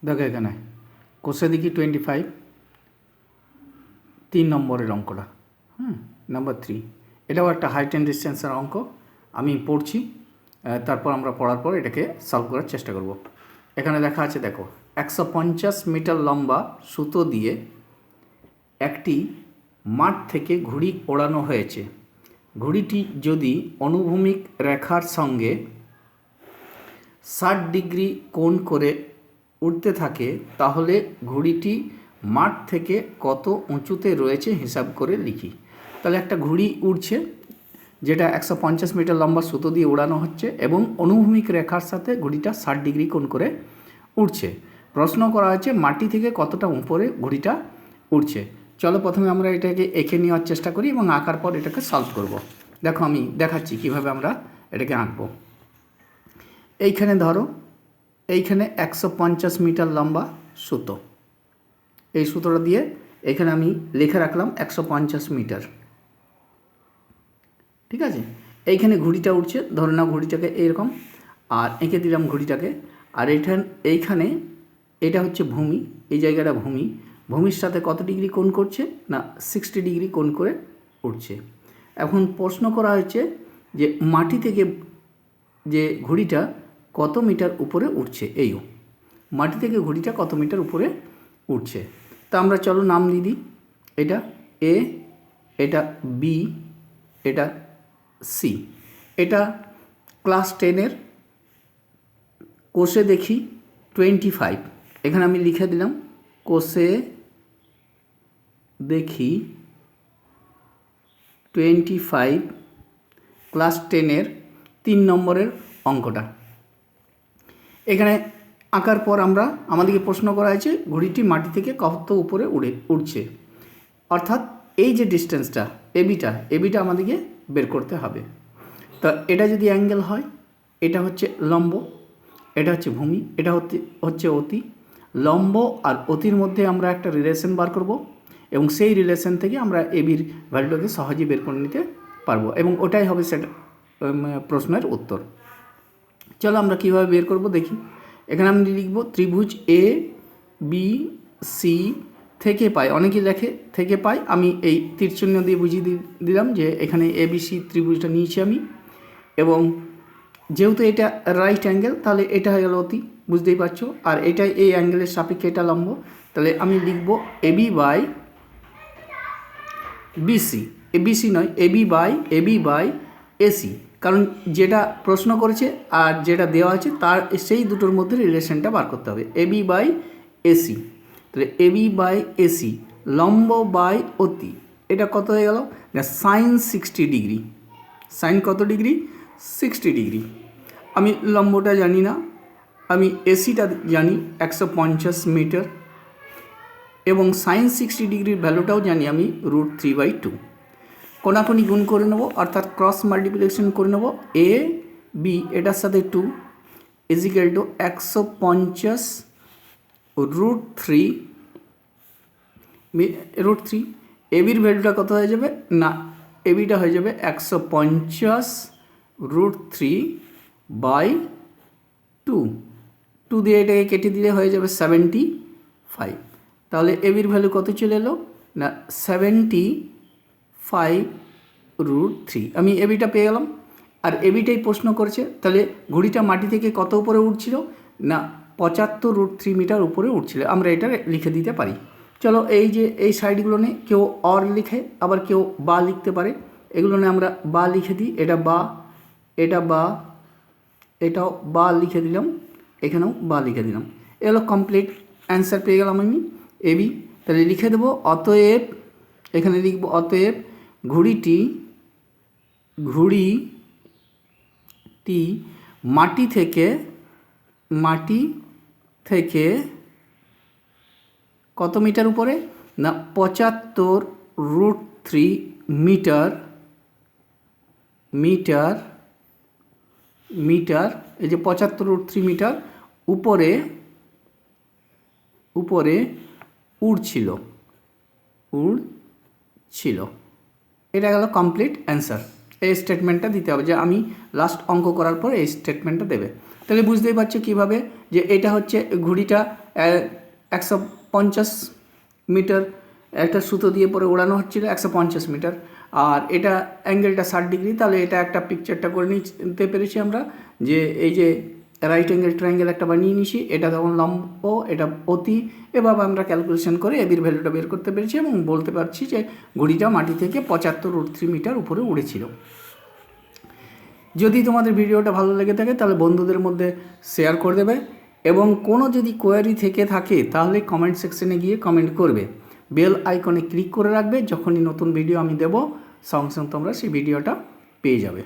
দেখো এখানে কোষে দেখি 25 3 নম্বরের অঙ্কটা। নাম্বার 3 এটাও একটা হাইট অ্যান্ড ডিস্টেন্সের অঙ্ক। আমি পড়ছি, তারপর আমরা পড়ার পর এটাকে সলভ করার চেষ্টা করব। এখানে লেখা আছে, দেখো 150 মিটার লম্বা সুতো দিয়ে একটি মাঠ থেকে ঘুড়ি ওড়ানো হয়েছে। ঘুড়িটি যদি অনুভূমিক রেখার সঙ্গে 60 ডিগ্রি কোণ করে উঠতে থাকে, তাহলে ঘুড়িটি মাঠ থেকে কত উঁচুতে রয়েছে হিসাব করে লিখি। তাহলে একটা ঘুড়ি উড়ছে, যেটা 150 মিটার লম্বা সুতো দিয়ে উড়ানো হচ্ছে এবং অনুভূমিক রেখার সাথে ঘুড়িটা 60 ডিগ্রি কোণ করে উঠছে। প্রশ্ন করা হয়েছে মাটি থেকে কতটা উপরে ঘুড়িটা উঠছে। চলো প্রথমে আমরা এটাকে এঁকে নেওয়ার চেষ্টা করি এবং আঁকার পর এটাকে সলভ করব। দেখো আমি দেখাচ্ছি কিভাবে আমরা এটাকে আঁকবো। এইখানে ধরো, এইখানে 150 মিটার লম্বা সুতো, এই সুতোটা দিয়ে এখানে আমি লিখে রাখলাম 150 মিটার। ঠিক আছে, এইখানে ঘুড়িটা উঠছে, ধরে নাও ঘুড়িটাকে এইরকম, আর এঁকে দিলাম ঘুড়িটাকে। আর এইখানে এটা হচ্ছে ভূমি, এই জায়গাটা ভূমি, ভূমির সাথে কত ডিগ্রি কোণ করছে না 60 ডিগ্রি কোণ করে উঠছে। এখন প্রশ্ন করা হয়েছে যে মাটি থেকে যে ঘুড়িটা কত মিটার উপরে উঠছে। এইও মাটি থেকে ঘুড়িটা কত মিটার উপরে উঠছে। তা আমরা চলো নাম দিয়ে দিই। এটা এ, এটা বি, এটা সি। এটা ক্লাস 10-এর কোষে দেখি 25। এখানে আমি লিখে দিলাম কোষে দেখি 25, ক্লাস 10-এর 3 নম্বরের অঙ্কটা। এখানে আঁকার পর আমাদেরকে প্রশ্ন করা হয়েছে ঘুড়িটি মাটি থেকে কত উপরে উঠছে, অর্থাৎ এই যে ডিস্টেন্সটা এবিটা আমাদেরকে বের করতে হবে। তা এটা যদি অ্যাঙ্গেল হয়, এটা হচ্ছে লম্ব, এটা হচ্ছে ভূমি, এটা হচ্ছে অতি। লম্ব আর অতির মধ্যে আমরা একটা রিলেশন বার করব এবং সেই রিলেশন থেকে আমরা এবির ভ্যালুটাকে সহজেই বের করে নিতে পারবো এবং ওটাই হবে সেটা প্রশ্নের উত্তর। চলো আমরা কীভাবে বের করব দেখি। এখানে আমি লিখব ত্রিভুজ এ বি সি থেকে পাই, অনেকেই লেখে থেকে পাই, আমি এই তীরচিহ্ন দিয়ে বুঝিয়ে দিলাম যে এখানে এবিসি ত্রিভুজটা নিয়েছি আমি। এবং যেহেতু এটা রাইট অ্যাঙ্গেল, তাহলে এটা হয়ে গেল অতি, বুঝতেই পারছো। আর এটাই এই অ্যাঙ্গেলের সাপেক্ষে এটা লম্ব, তাহলে আমি লিখব এবি বাই বিসি, এবিসি নয় এবি বাই এসি, কারণ যেটা প্রশ্ন করেছে আর যেটা দেওয়া আছে তার সেই দুটোর মধ্যে রিলেশনটা বার করতে হবে। এবি বাই এসি, তাহলে এবি বাই এসি লম্ব বাই অতি, এটা কত হয়ে গেল না সাইন 60 ডিগ্রি। সাইন কত ডিগ্রি? 60 ডিগ্রি। আমি লম্বটা জানি না, আমি এসিটা জানি 150 মিটার, এবং সাইন 60 ডিগ্রির ভ্যালুটাও জানি আমি √3/2। কোনাকুনি গুণ করে নেব, অর্থাৎ ক্রস মাল্টিপ্লিকেশন করে নেব। এ বি এটার সাথে 2 ইজিক্যাল টু 150 √3। এবির ভ্যালুটা কত হয়ে যাবে না এবিটা হয়ে যাবে 150 √3/2। 2 দিয়ে এটাকে কেটে দিলে হয়ে যাবে 75। তাহলে এবির ভ্যালু কত চলে এলো না 75 √3। আমি এবিটা পেয়ে গেলাম। আর এবিটাই প্রশ্ন করছে, তাহলে ঘুড়িটা মাটি থেকে কত উপরে উঠছিল না 75 √3 মিটার উপরে উঠছিল। আমরা এটা লিখে দিতে পারি। চলো এই যে এই সাইডগুলো নিয়ে কেউ অর লিখে, আবার কেউ বা লিখতে পারে। এগুলো নিয়ে আমরা বা লিখে দিই, এটা বা, এটা বা, এটাও বা লিখে দিলাম, এখানেও বা লিখে দিলাম। এগুলো কমপ্লিট অ্যান্সার পেয়ে গেলাম আমি এবি। তাহলে লিখে দেবো অতএব, এখানে লিখব অতএব ঘুড়িটি মাটি থেকে কত মিটার উপরে না 75 √3 মিটার, এই যে 75 √3 মিটার উপরে উড়ছিল। এটা গেল কমপ্লিট অ্যান্সার। এই স্টেটমেন্টটা দিতে হবে, যে আমি লাস্ট অঙ্ক করার পর এই স্টেটমেন্টটা দেবে। তাহলে বুঝতেই পারছো কীভাবে যে এটা হচ্ছে ঘুড়িটা 150 মিটার একটা সুতো দিয়ে পরে ওড়ানো হচ্ছিল 150 মিটার, আর এটা অ্যাঙ্গেলটা 60 ডিগ্রি। তাহলে এটা একটা পিকচারটা করে নিতে পেরেছি আমরা যে এই যে রাইট অ্যাঙ্গেল ট্রায়াঙ্গেল একটা বানিয়ে নিয়েছি, এটা তখন লম্ব, এটা অতি, এভাবে আমরা ক্যালকুলেশন করে এবির ভ্যালুটা বের করতে পেরেছি এবং বলতে পারছি যে ঘুড়িটা মাটি থেকে 75√3 মিটার উপরে উড়েছিল। যদি তোমাদের ভিডিওটা ভালো লেগে থাকে তাহলে বন্ধুদের মধ্যে শেয়ার করে দেবে, এবং কোনো যদি কোয়ারি থেকে থাকে তাহলে কমেন্ট সেকশনে গিয়ে কমেন্ট করবে। বেল আইকনে ক্লিক করে রাখবে, যখনই নতুন ভিডিও আমি দেব সঙ্গে সঙ্গে তোমরা সেই ভিডিওটা পেয়ে যাবে।